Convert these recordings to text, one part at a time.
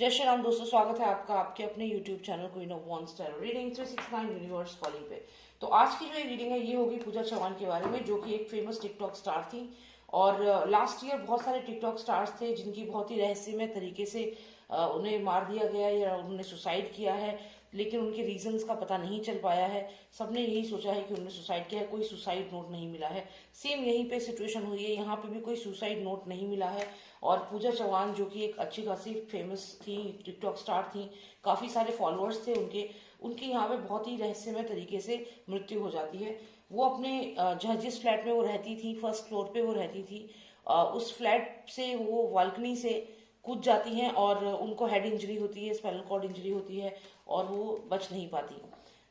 जय श्री राम दोस्तों, स्वागत है आपका आपके अपने YouTube channel queen of wands tarot reading 369 universe calling पे। तो आज की जो ये रीडिंग है ये होगी पूजा चौहान के बारे में, जो कि एक फेमस टिकटॉक स्टार थी। और लास्ट ईयर बहुत सारे टिकटॉक स्टार्स थे जिनकी बहुत ही रहस्यमय तरीके से उन्हें मार दिया गया या उन्होंने सुसाइड किया है, लेकिन उनके रीजंस का पता नहीं चल पाया है। सबने यही सोचा है कि उन्होंने सुसाइड किया है, कोई सुसाइड नोट नहीं मिला है। सेम यहीं पे सिचुएशन हुई है, यहाँ पे भी कोई सुसाइड नोट नहीं मिला है। और पूजा चौहान जो कि एक अच्छी खासी फेमस थी, टिकटॉक स्टार थी, काफी सारे फॉलोअर्स थे उनके उनकी यहाँ पे बहुत ही रहस्यमय तरीके से मृत्यु हो जाती है। वो अपने जहाँ जिस फ्लैट में वो रहती थी, फर्स्ट फ्लोर पे वो रहती थी, उस फ्लैट से वो बालकनी से कूद जाती हैं और उनको हेड इंजरी होती है, स्पाइनल कॉर्ड इंजरी होती है और वो बच नहीं पाती।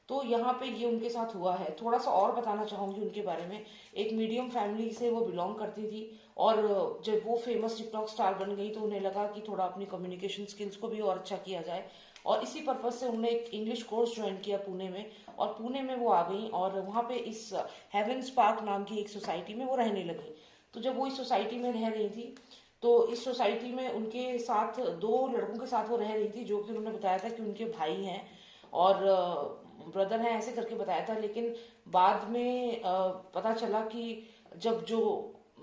तो यहाँ पे ये उनके साथ हुआ है। थोड़ा सा और बताना चाहूंगी उनके बारे में। एक मीडियम फैमिली से वो बिलोंग करती थी और जब वो फेमस टिकटॉक स्टार बन गई तो उन्हें लगा कि थोड़ा अपनी कम्युनिकेशन स्किल्स को भी और अच्छा किया जाए, और इसी पर्पज से उन्होंने एक इंग्लिश कोर्स ज्वाइन किया पुणे में। और पुणे में वो आ गई और वहाँ पे इस हेवेंस पार्क नाम की एक सोसाइटी में वो रहने लगी। तो जब वो इस सोसाइटी में रह रही थी तो इस सोसाइटी में उनके साथ दो लड़कों के साथ वो रह रही थी, जो कि उन्होंने बताया था कि उनके भाई हैं और ब्रदर हैं, ऐसे करके बताया था। लेकिन बाद में पता चला कि जब जो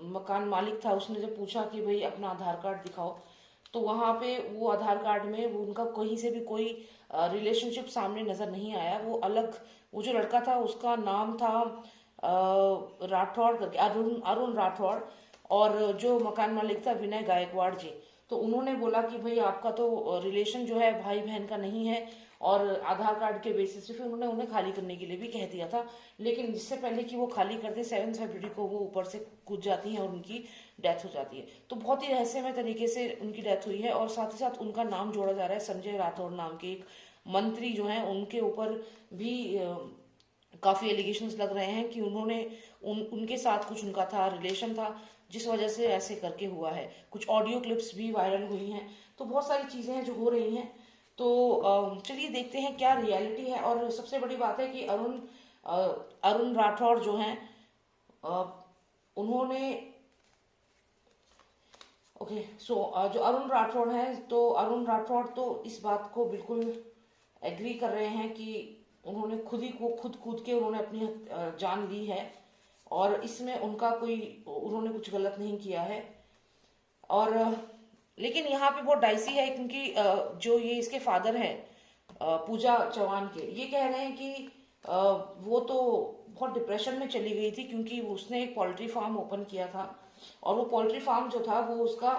मकान मालिक था उसने जब पूछा कि भाई अपना आधार कार्ड दिखाओ, तो वहां पे वो आधार कार्ड में वो उनका कहीं से भी कोई रिलेशनशिप सामने नजर नहीं आया। वो अलग, वो जो लड़का था उसका नाम था राठौड़ करके, अरुण अरुण राठौड़, और जो मकान मालिक था विनय गायकवाड़ जी। तो उन्होंने बोला कि भाई आपका तो रिलेशन जो है भाई बहन का नहीं है, और आधार कार्ड के बेसिस पे फिर उन्होंने उन्हें खाली करने के लिए भी कह दिया था। लेकिन जिससे पहले कि वो खाली करते 7 फरवरी को वो ऊपर से कूद जाती हैं और उनकी डेथ हो जाती है। तो बहुत ही रहस्यमय तरीके से उनकी डेथ हुई है। और साथ ही साथ उनका नाम जोड़ा जा रहा है संजय राठौड़ नाम के एक मंत्री जो हैं, उनके ऊपर भी काफी एलिगेशंस लग रहे हैं कि उन्होंने उनके साथ कुछ उनका था, रिलेशन था, जिस वजह से ऐसे करके हुआ है। कुछ ऑडियो क्लिप्स भी वायरल हुई हैं। तो बहुत सारी चीजें हैं जो हो रही हैं। तो चलिए देखते हैं क्या रियलिटी है। और सबसे बड़ी बात है कि अरुण राठौड़ जो हैं, उन्होंने ओके सो जो अरुण राठौड़ है, तो अरुण राठौड़ तो इस बात को बिल्कुल एग्री कर रहे हैं कि उन्होंने खुद ही को खुद कूद के उन्होंने अपनी जान ली है, और इसमें उनका कोई, उन्होंने कुछ गलत नहीं किया है। और लेकिन यहाँ पे बहुत डाइसी है क्योंकि जो ये इसके फादर हैं पूजा चौहान के, ये कह रहे हैं कि वो तो बहुत डिप्रेशन में चली गई थी क्योंकि उसने एक पोल्ट्री फार्म ओपन किया था, और वो पोल्ट्री फार्म जो था वो उसका,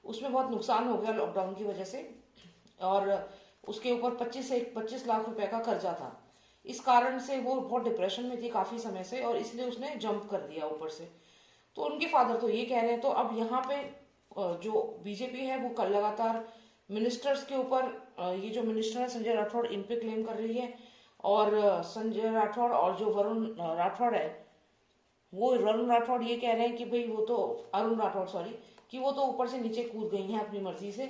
उसमें बहुत नुकसान हो गया लॉकडाउन की वजह से, और उसके ऊपर 25 लाख रुपए का कर्जा था। इस कारण से वो बहुत डिप्रेशन में थी काफी समय से, और इसलिए उसने जंप कर दिया ऊपर से। तो उनके फादर तो ये कह रहे हैं। तो अब यहाँ पे जो बीजेपी है वो कल लगातार मिनिस्टर्स के ऊपर, ये जो मिनिस्टर है संजय राठौड़, इन पे क्लेम कर रही है। और संजय राठौड़ और जो वरुण राठौड़ है, वो वरुण राठौड़ ये कह रहे हैं कि भाई वो तो, अरुण राठौड़ सॉरी, कि वो तो ऊपर से नीचे कूद गई हैं अपनी मर्जी से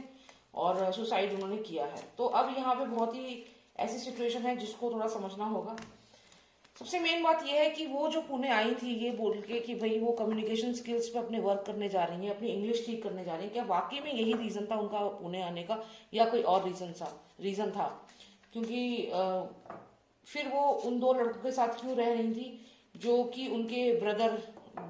और सुसाइड उन्होंने किया है। तो अब यहाँ पे बहुत ही ऐसी सिचुएशन है जिसको थोड़ा समझना होगा। सबसे मेन बात यह है कि वो जो पुणे आई थी ये बोल के कि भाई वो कम्युनिकेशन स्किल्स पे अपने वर्क करने जा रही हैं, अपनी इंग्लिश ठीक करने जा रही हैं, क्या वाकई में यही रीजन था उनका पुणे आने का, या कोई और रीजन था? क्योंकि फिर वो उन दो लड़कों के साथ क्यों रह रही थी, जो कि उनके ब्रदर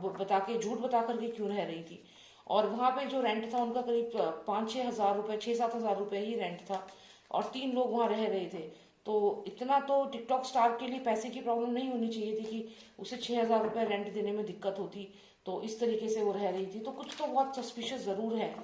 बता के, झूठ बता करके क्यों रह रही थी? और वहां पे जो रेंट था उनका करीब 5-6 हज़ार रुपए, 6-7 हज़ार रुपए ही रेंट था, और 3 लोग वहां रह रहे थे। तो इतना तो टिकटॉक स्टार के लिए पैसे की प्रॉब्लम नहीं होनी चाहिए थी कि उसे 6 हज़ार रुपए रेंट देने में दिक्कत होती। तो इस तरीके से वो रह रही थी, तो कुछ तो बहुत सस्पिशियस जरूर है।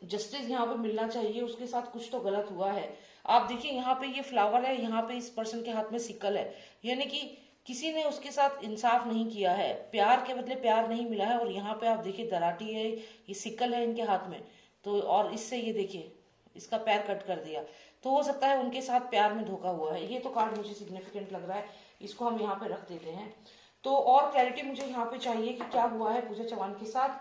जस्टिस यहाँ पे मिलना चाहिए, उसके साथ कुछ तो गलत हुआ है। आप देखिए यहाँ पे ये फ्लावर है, यहाँ पे इस पर्सन के हाथ में सिक्कल है, यानी कि किसी ने उसके साथ इंसाफ नहीं किया है, प्यार के बदले प्यार नहीं मिला है। और यहाँ पे आप देखिए दराटी है, ये सिक्कल है इनके हाथ में, तो और इससे ये देखिए इसका पैर कट कर दिया। तो हो सकता है उनके साथ प्यार में धोखा हुआ है। ये तो कार्ड मुझे सिग्निफिकेंट लग रहा है, इसको हम यहाँ पे रख देते हैं। तो और क्लैरिटी मुझे यहाँ पे चाहिए कि क्या हुआ है पूजा चौहान के साथ।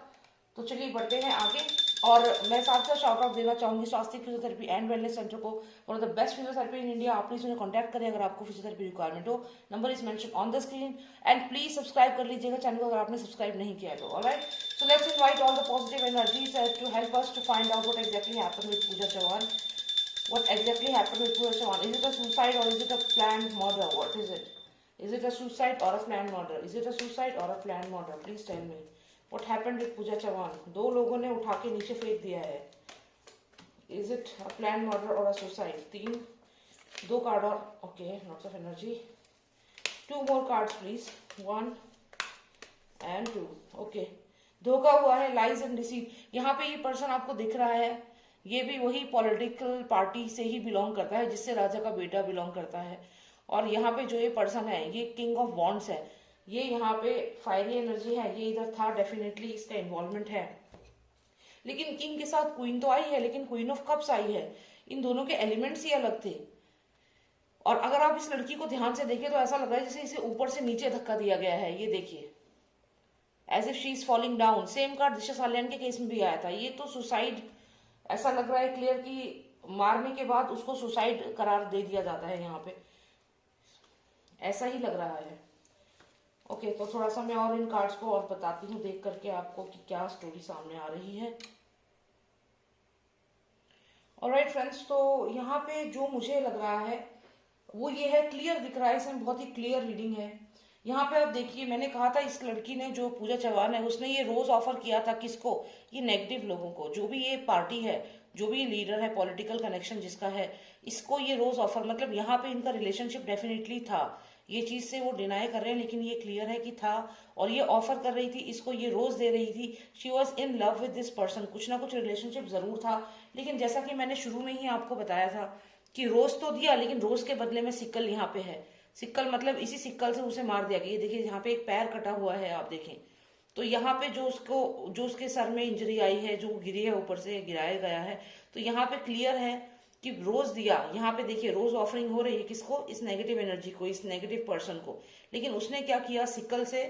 तो चलिए बढ़ते हैं आगे और मैं साथ साथ शॉर्ट आउट देना चाहूंगी स्वास्थ्य फिजियोथेरेपी एंड वेलनेस सेंटर को, one of the best physiotherapy in India. आप प्लीज उन्हें कॉन्टैक्ट करें अगर आपको फिजियोथेरेपी रिक्वायरमेंट हो। Number is mention on the screen and please subscribe कर लीजिएगा चैनल को अगर आपने सब्सक्राइब नहीं किया तो। Alright, so let's invite all the positive energies to help us to find out what exactly happened with Pooja Chauhan. What exactly happened with Pooja Chauhan? Is it a suicide or is it a planned murder? What is it? Is it a suicide or a planned murder? Is it a suicide or a planned murder? Please tell me. What happened with Pooja Chauhan? दो लोगों ने उठा के नीचे फेंक दिया है. Is it a planned murder or a suicide? तीन, दो कार्ड और okay, lots of energy. Two more cards please. One and two. Okay. धोखा हुआ है, lies and deceit. यहाँ पे ये पर्सन आपको दिख रहा है, ये भी वही पॉलिटिकल पार्टी से ही बिलोंग करता है जिससे राजा का बेटा बिलोंग करता है। और यहाँ पे जो ये पर्सन है ये किंग ऑफ वॉन्ड्स है, ये यहाँ पे फायरी एनर्जी है, ये इधर था, डेफिनेटली इसका इन्वॉल्वमेंट है। लेकिन किंग के साथ क्वीन तो आई है, लेकिन क्वीन ऑफ कप्स आई है, इन दोनों के एलिमेंट्स ही अलग थे। और अगर आप इस लड़की को ध्यान से देखें तो ऐसा लग रहा है जैसे इसे ऊपर से नीचे धक्का दिया गया है। ये देखिए, as if she is falling down. Same card Disha Salian के केस में भी आया था। ये तो सुसाइड ऐसा लग रहा है क्लियर कि मारने के बाद उसको सुसाइड करार दे दिया जाता है, यहाँ पे ऐसा ही लग रहा है। ओके, तो थोड़ा सा मैं और इन कार्ड्स को और बताती हूँ देख करके आपको कि क्या स्टोरी सामने आ रही है। ऑलराइट फ्रेंड्स, तो यहाँ पे जो मुझे लग रहा है वो ये है, क्लियर दिख रहा है, इसमें बहुत ही क्लियर रीडिंग है। यहाँ पे आप देखिए, मैंने कहा था इस लड़की ने, जो पूजा चौहान है, उसने ये रोज ऑफर किया था किसको? ये नेगेटिव लोगों को, जो भी ये पार्टी है, जो भी ये लीडर है, पॉलिटिकल कनेक्शन जिसका है, इसको ये रोज ऑफर, मतलब यहाँ पे इनका रिलेशनशिप डेफिनेटली था। ये चीज से वो डिनाई कर रहे हैं, लेकिन ये क्लियर है कि था। और ये ऑफर कर रही थी इसको, ये रोज दे रही थी। She was in love with this person, कुछ ना कुछ रिलेशनशिप जरूर था। लेकिन जैसा कि मैंने शुरू में ही आपको बताया था कि रोज तो दिया, लेकिन रोज के बदले में सिक्कल यहाँ पे है। सिक्कल मतलब इसी सिक्कल से उसे मार दिया गया। ये देखिए, यहाँ पे एक पैर कटा हुआ है, आप देखें तो यहाँ पे जो उसके सर में इंजरी आई है, जो गिरी है, ऊपर से गिराया गया है, तो यहाँ पे क्लियर है कि रोज दिया। यहाँ पे देखिए, रोज ऑफरिंग हो रही है किसको? इस नेगेटिव एनर्जी को, इस नेगेटिव पर्सन को। लेकिन उसने क्या किया? सिक्कल से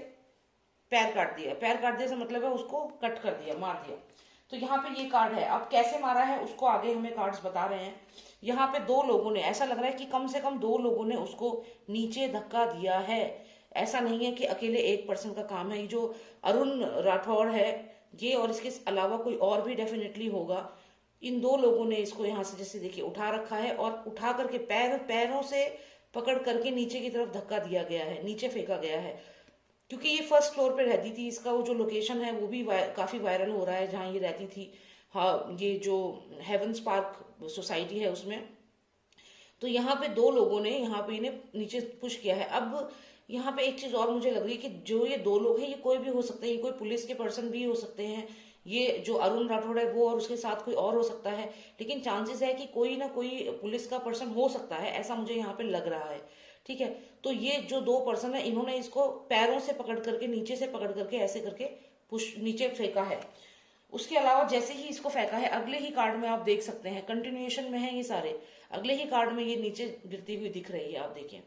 पैर काट दिया। पैर काट दिया से मतलब है उसको कट कर दिया, मार दिया। तो यहाँ पे ये कार्ड है। अब कैसे मारा है उसको आगे हमें कार्ड्स बता रहे हैं। यहाँ पे दो लोगों ने, ऐसा लग रहा है कि कम से कम दो लोगों ने उसको नीचे धक्का दिया है। ऐसा नहीं है कि अकेले एक पर्सन का काम है। ये जो अरुण राठौड़ है ये, और इसके अलावा कोई और भी डेफिनेटली होगा। इन दो लोगों ने इसको यहाँ से, जैसे देखिए, उठा रखा है और उठा करके पैरों से पकड़ करके नीचे की तरफ धक्का दिया गया है, नीचे फेंका गया है। क्योंकि ये फर्स्ट फ्लोर पे रहती थी, इसका वो जो लोकेशन है वो भी काफी वायरल हो रहा है जहाँ ये रहती थी। हाँ, ये जो हेवंस पार्क सोसाइटी है उसमें। तो यहाँ पे दो लोगों ने यहाँ पे इन्हें नीचे पुश किया है। अब यहाँ पे एक चीज और मुझे लग रही है कि जो ये दो लोग हैं ये कोई भी हो सकते हैं, ये कोई पुलिस के पर्सन भी हो सकते हैं, ये जो अरुण राठौड़ है वो, और उसके साथ कोई और हो सकता है। लेकिन चांसेस है कि कोई ना कोई पुलिस का पर्सन हो सकता है, ऐसा मुझे यहाँ पे लग रहा है। ठीक है, तो ये जो दो पर्सन है इन्होंने इसको पैरों से पकड़ करके, नीचे से पकड़ करके ऐसे करके पुश नीचे फेंका है। उसके अलावा जैसे ही इसको फेंका है, अगले ही कार्ड में आप देख सकते हैं, कंटिन्यूएशन में है ये सारे, अगले ही कार्ड में ये नीचे गिरती हुई दिख रही है, आप देखिए।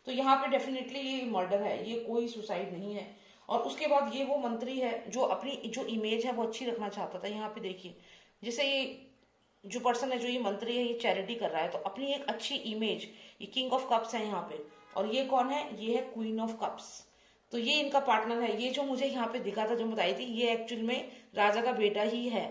तो यहाँ पे डेफिनेटली ये मर्डर है, ये कोई सुसाइड नहीं है। और उसके बाद ये वो मंत्री है जो अपनी जो इमेज है वो अच्छी रखना चाहता था। यहाँ पे देखिए, जैसे ये जो पर्सन है, जो ये मंत्री है, ये चैरिटी कर रहा है, तो अपनी एक अच्छी इमेज, ये किंग ऑफ कप्स है यहाँ पे, और ये कौन है? ये है क्वीन ऑफ कप्स। तो ये इनका पार्टनर है। ये जो मुझे यहाँ पे दिखा था, जो बताई थी, ये एक्चुअल में राजा का बेटा ही है,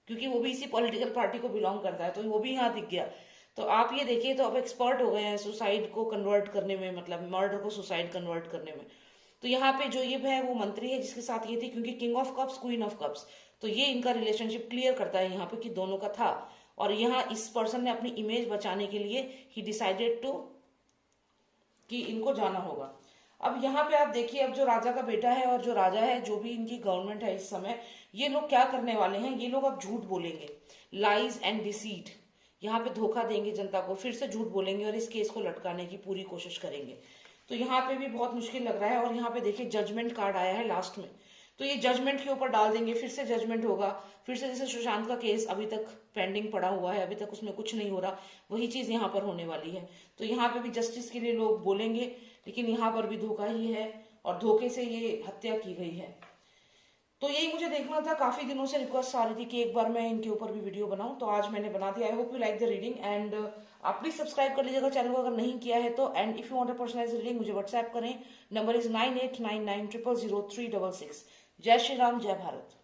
क्योंकि वो भी इसी पॉलिटिकल पार्टी को बिलोंग करता है, तो वो भी यहाँ दिख गया। तो आप ये देखिए, तो अब एक्सपर्ट हो गए हैं सुसाइड को कन्वर्ट करने में, मतलब मर्डर को सुसाइड कन्वर्ट करने में। तो यहाँ पे जो ये है वो मंत्री है जिसके साथ ये थी, क्योंकि king of cups, queen of cups, तो ये इनका रिलेशनशिप क्लियर करता है यहाँ पे कि दोनों का था। और यहाँ इस पर्सन ने अपनी इमेज बचाने के लिए ही डिसाइडेड टू कि इनको जाना होगा। अब यहाँ पे आप देखिए, अब जो राजा का बेटा है और जो राजा है, जो भी इनकी गवर्नमेंट है इस समय, ये लोग क्या करने वाले हैं? ये लोग अब झूठ बोलेंगे, लाइज एंड डिसीट, यहाँ पे धोखा देंगे जनता को, फिर से झूठ बोलेंगे और इस केस को लटकाने की पूरी कोशिश करेंगे। तो यहाँ पे भी बहुत मुश्किल लग रहा है। और यहाँ पे देखिए, जजमेंट कार्ड आया है लास्ट में, तो ये जजमेंट के ऊपर डाल देंगे, फिर से जजमेंट होगा, फिर से जैसे सुशांत का केस अभी तक पेंडिंग पड़ा हुआ है, अभी तक उसमें कुछ नहीं हो रहा, वही चीज यहाँ पर होने वाली है। तो यहाँ पे भी जस्टिस के लिए लोग बोलेंगे, लेकिन यहाँ पर भी धोखा ही है, और धोखे से ये हत्या की गई है। तो यही मुझे देखना था, काफी दिनों से रिक्वेस्ट आ रही थी कि एक बार मैं इनके ऊपर भी वीडियो बनाऊं, तो आज मैंने बना दिया। I hope you like the reading and आप प्लीज सब्सक्राइब कर लीजिएगा चैनल को अगर नहीं किया है तो। And if you want a personalize reading मुझे व्हाट्सएप करें, नंबर इज 9899000366। जय श्री राम, जय भारत।